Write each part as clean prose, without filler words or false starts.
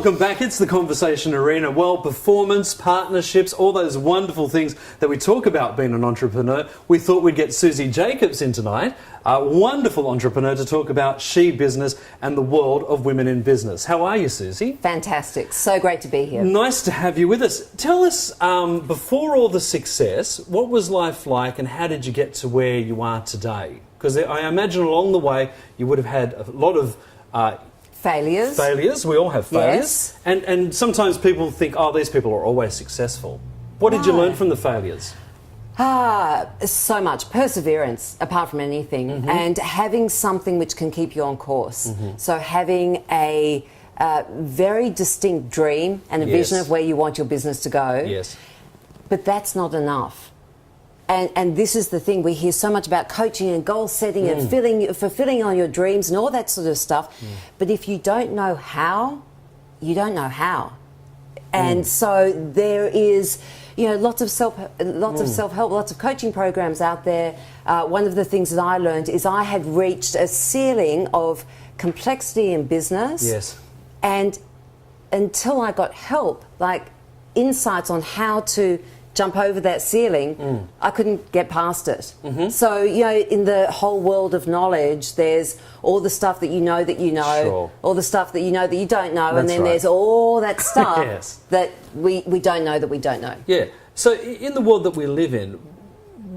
Welcome back. It's the Conversation Arena. Well, performance, partnerships, all those wonderful things that we talk about being an entrepreneur. We thought we'd get Suzy Jacobs in tonight, a wonderful entrepreneur, to talk about she business and the world of women in business. How are you, Suzy? Fantastic. So great to be here. Nice to have you with us. Tell us, before all the success, what was life like and how did you get to where you are today? Because I imagine along the way you would have had a lot of failures. We all have failures. Yes. And sometimes people think, oh, these people are always successful. What did you learn from the failures? So much. Perseverance, apart from anything, and having something which can keep you on course. So having a very distinct dream and a vision of where you want your business to go. Yes. But that's not enough. And this is the thing, we hear so much about coaching and goal setting and fulfilling on your dreams and all that sort of stuff. But if you don't know how, you don't know how. And so there is, lots of self-help, lots of coaching programs out there. One of the things that I learned is I had reached a ceiling of complexity in business. Yes. And until I got help, like insights on how to jump over that ceiling, I couldn't get past it. So, in the whole world of knowledge, there's all the stuff that you know, all the stuff that you know that you don't know, and then there's all that stuff that we don't know that we don't know. Yeah. So in the world that we live in,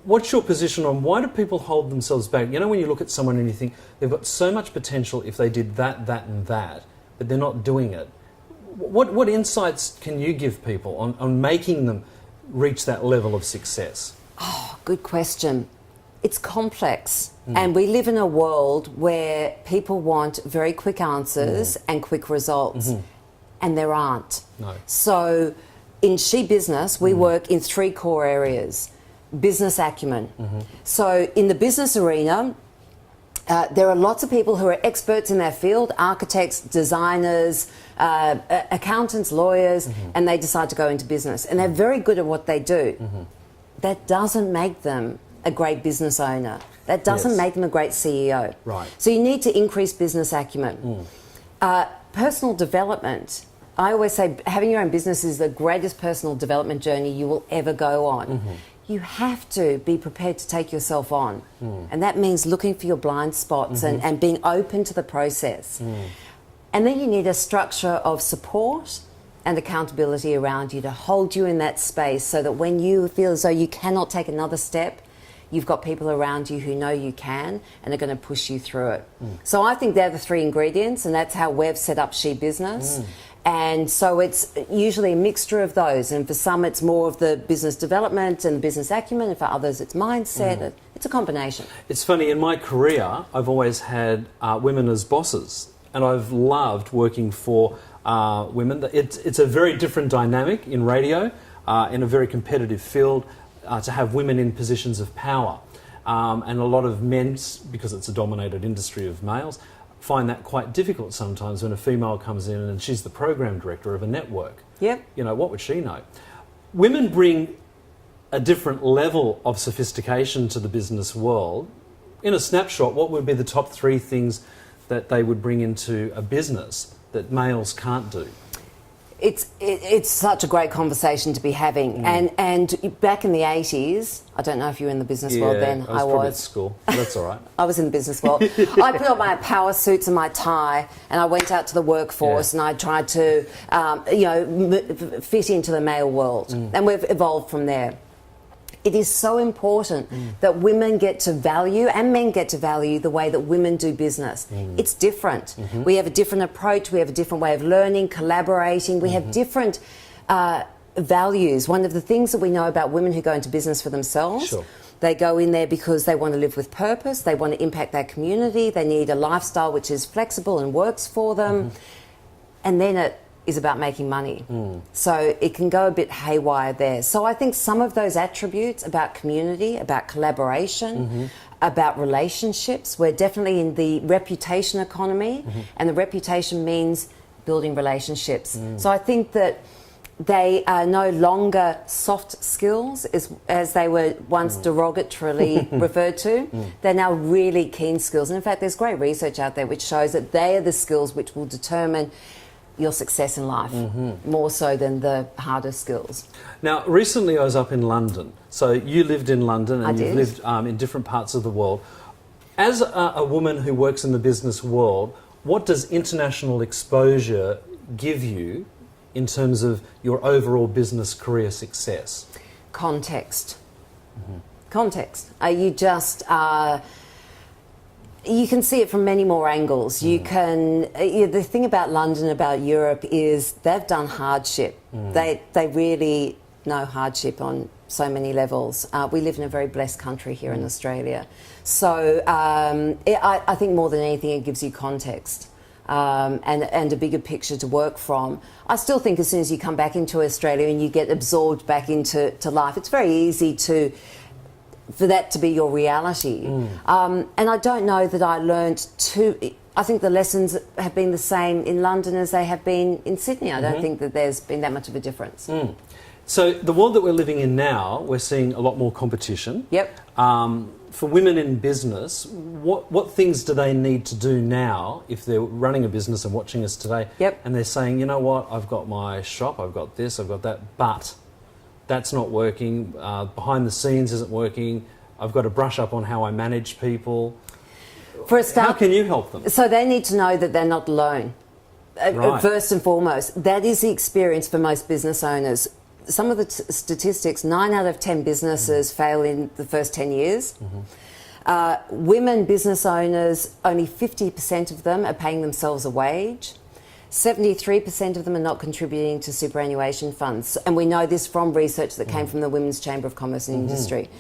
what's your position on why do people hold themselves back? When you look at someone and you think they've got so much potential if they did that, that and that, but they're not doing it. What insights can you give people on making them reach that level of success? Oh, good question. It's complex. And we live in a world where people want very quick answers and quick results. And there aren't. No. So in She Business, we work in 3 core areas. Business acumen. So in the business arena, there are lots of people who are experts in their field, architects, designers, accountants, lawyers, and they decide to go into business. And they're very good at what they do. That doesn't make them a great business owner. That doesn't make them a great CEO. Right. So you need to increase business acumen. Personal development. I always say having your own business is the greatest personal development journey you will ever go on. You have to be prepared to take yourself on. And that means looking for your blind spots and being open to the process. And then you need a structure of support and accountability around you to hold you in that space so that when you feel as though you cannot take another step, you've got people around you who know you can and are going to push you through it. So I think they're the 3 ingredients, and that's how we've set up She Business. And so it's usually a mixture of those. And for some, it's more of the business development and business acumen. And for others, it's mindset. It's a combination. It's funny, in my career, I've always had women as bosses. And I've loved working for women. It's a very different dynamic in radio, in a very competitive field, to have women in positions of power. And a lot of men, because it's a dominated industry of males, find that quite difficult sometimes when a female comes in and she's the program director of a network. Yep. What would she know? Women bring a different level of sophistication to the business world. In a snapshot, what would be the top 3 things that they would bring into a business that males can't do? It's such a great conversation to be having. And back in the 80s, I don't know if you were in the business world then. I was probably at school. That's all right. I was in the business world. I put on my power suits and my tie, and I went out to the workforce and I tried to, fit into the male world. And we've evolved from there. It is so important that women get to value and men get to value the way that women do business. It's different. We have a different approach. We have a different way of learning, collaborating. We have different values. One of the things that we know about women who go into business for themselves, they go in there because they want to live with purpose. They want to impact their community. They need a lifestyle which is flexible and works for them. And then it is about making money. So it can go a bit haywire there. So I think some of those attributes about community, about collaboration, about relationships, we're definitely in the reputation economy, and the reputation means building relationships. So I think that they are no longer soft skills as they were once derogatorily referred to. They're now really keen skills. And in fact, there's great research out there which shows that they are the skills which will determine your success in life, more so than the harder skills. Now, recently I was up in London. So you lived in London and you've lived in different parts of the world. As a woman who works in the business world, what does international exposure give you in terms of your overall business career success? Context. Context. You just... you can see it from many more angles. You can. The thing about London, about Europe, is they've done hardship. They really know hardship on so many levels. We live in a very blessed country here in Australia. So I think more than anything, it gives you context and a bigger picture to work from. I still think as soon as you come back into Australia and you get absorbed back into life, it's very easy for that to be your reality. And I don't know that I learned I think the lessons have been the same in London as they have been in Sydney. I don't think that there's been that much of a difference. So the world that we're living in now, we're seeing a lot more competition. Yep. For women in business, what things do they need to do now if they're running a business and watching us today? Yep. And they're saying, you know what, I've got my shop, I've got this, I've got that, but that's not working, behind the scenes isn't working, I've got to brush up on how I manage people. For a start, how can you help them? So they need to know that they're not alone. Right. First and foremost, that is the experience for most business owners. Some of the statistics, 9 out of 10 businesses fail in the first 10 years. Women business owners, only 50% of them are paying themselves a wage. 73% of them are not contributing to superannuation funds. And we know this from research that came from the Women's Chamber of Commerce and Industry.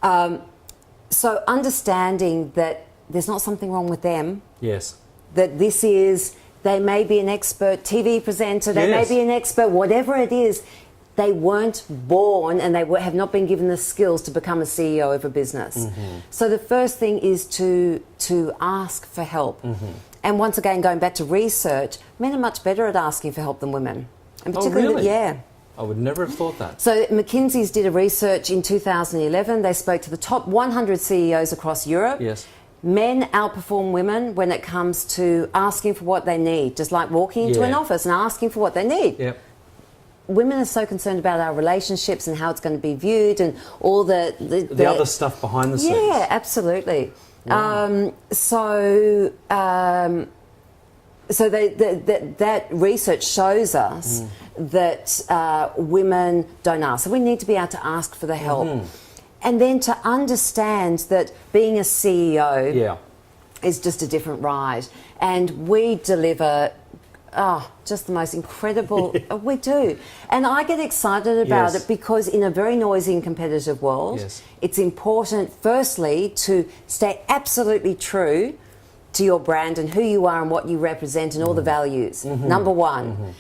So understanding that there's not something wrong with them. Yes. That they may be an expert TV presenter, they may be an expert, whatever it is, they weren't born and they have not been given the skills to become a CEO of a business. So the first thing is to ask for help. And once again, going back to research, men are much better at asking for help than women. And particularly, really? Yeah. I would never have thought that. So McKinsey's did a research in 2011. They spoke to the top 100 CEOs across Europe. Yes. Men outperform women when it comes to asking for what they need, just like walking into an office and asking for what they need. Yep. Women are so concerned about our relationships and how it's going to be viewed and all the other stuff behind the scenes. Yeah, absolutely. Wow. So that research shows us that women don't ask. So we need to be able to ask for the help. And then to understand that being a CEO is just a different ride. And we deliver just the most incredible... We do. And I get excited about it because in a very noisy and competitive world, it's important, firstly, to stay absolutely true to your brand and who you are and what you represent and all the values. Number one,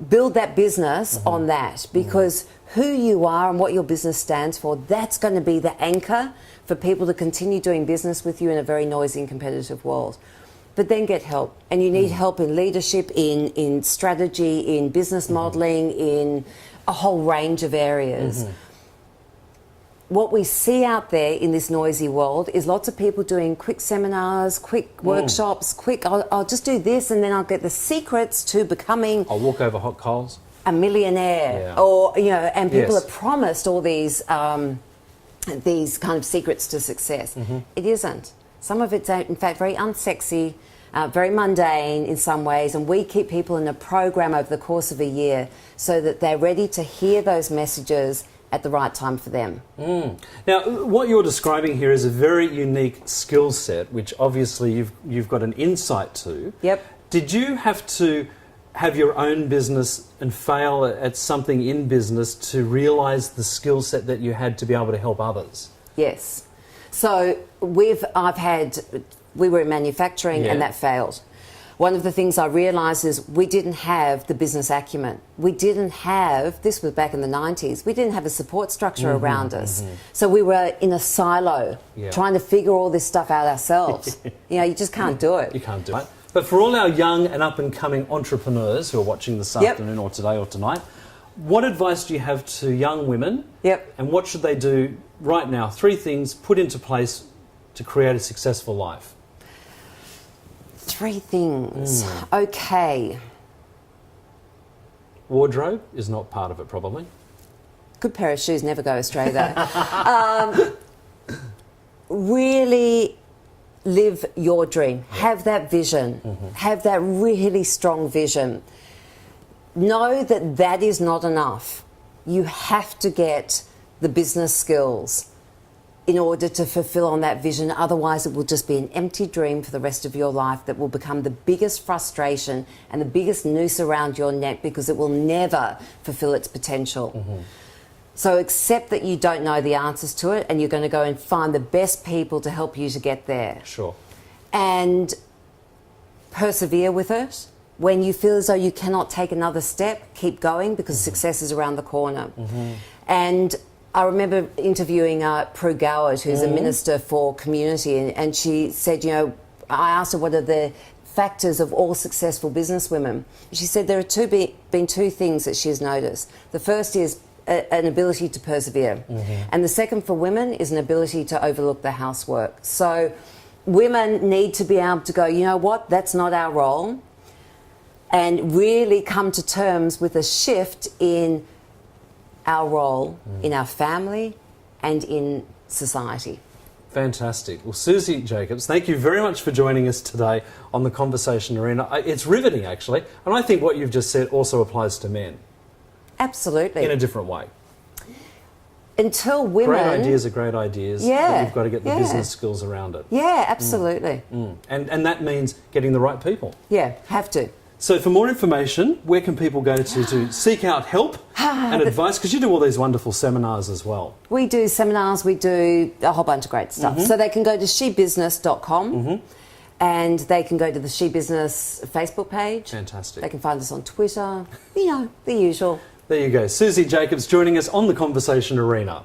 build that business on that, because who you are and what your business stands for, that's going to be the anchor for people to continue doing business with you in a very noisy and competitive world. But then get help. And you need help in leadership, in strategy, in business modelling, in a whole range of areas. What we see out there in this noisy world is lots of people doing quick seminars, quick workshops, I'll just do this and then I'll get the secrets to becoming... I'll walk over hot coals. A millionaire. Or, and people are promised all these kind of secrets to success. It isn't. Some of it's, in fact, very unsexy, very mundane in some ways, and we keep people in a program over the course of a year so that they're ready to hear those messages at the right time for them. Now, what you're describing here is a very unique skill set, which obviously you've got an insight to. Yep. Did you have to have your own business and fail at something in business to realise the skill set that you had to be able to help others? Yes. So we were in manufacturing and that failed. One of the things I realised is we didn't have the business acumen. We didn't have, this was back in the 90s, we didn't have a support structure around us. So we were in a silo trying to figure all this stuff out ourselves. You just can't do it. You can't do it. But for all our young and up-and-coming entrepreneurs who are watching this afternoon or today or tonight, what advice do you have to young women? And what should they do right now? 3 things put into place to create a successful life. 3 things. Okay. Wardrobe is not part of it, probably. Good pair of shoes never go astray, though. Really live your dream. Have that vision. Have that really strong vision. Know that that is not enough. You have to get the business skills in order to fulfill on that vision. Otherwise, it will just be an empty dream for the rest of your life that will become the biggest frustration and the biggest noose around your neck, because it will never fulfill its potential. So accept that you don't know the answers to it, and you're going to go and find the best people to help you to get there. Sure. And persevere with it. When you feel as though you cannot take another step, keep going, because success is around the corner. And I remember interviewing Prue Goward, who's a minister for community, and she said, you know, I asked her what are the factors of all successful businesswomen. She said there are been two things that she has noticed. The first is an ability to persevere. And the second for women is an ability to overlook the housework. So women need to be able to go, you know what, that's not our role, and really come to terms with a shift in our role in our family and in society. Fantastic. Well, Suzy Jacobs, thank you very much for joining us today on the Conversation Arena. It's riveting, actually, and I think what you've just said also applies to men. Absolutely. In a different way. Until women... Great ideas are great ideas. Yeah. But you've got to get the business skills around it. Yeah, absolutely. And that means getting the right people. Yeah, have to. So for more information, where can people go to seek out help and advice? Because you do all these wonderful seminars as well. We do seminars, we do a whole bunch of great stuff. So they can go to shebusiness.com and they can go to the She Business Facebook page. Fantastic. They can find us on Twitter, you know, the usual. There you go. Suzy Jacobs joining us on the Conversation Arena.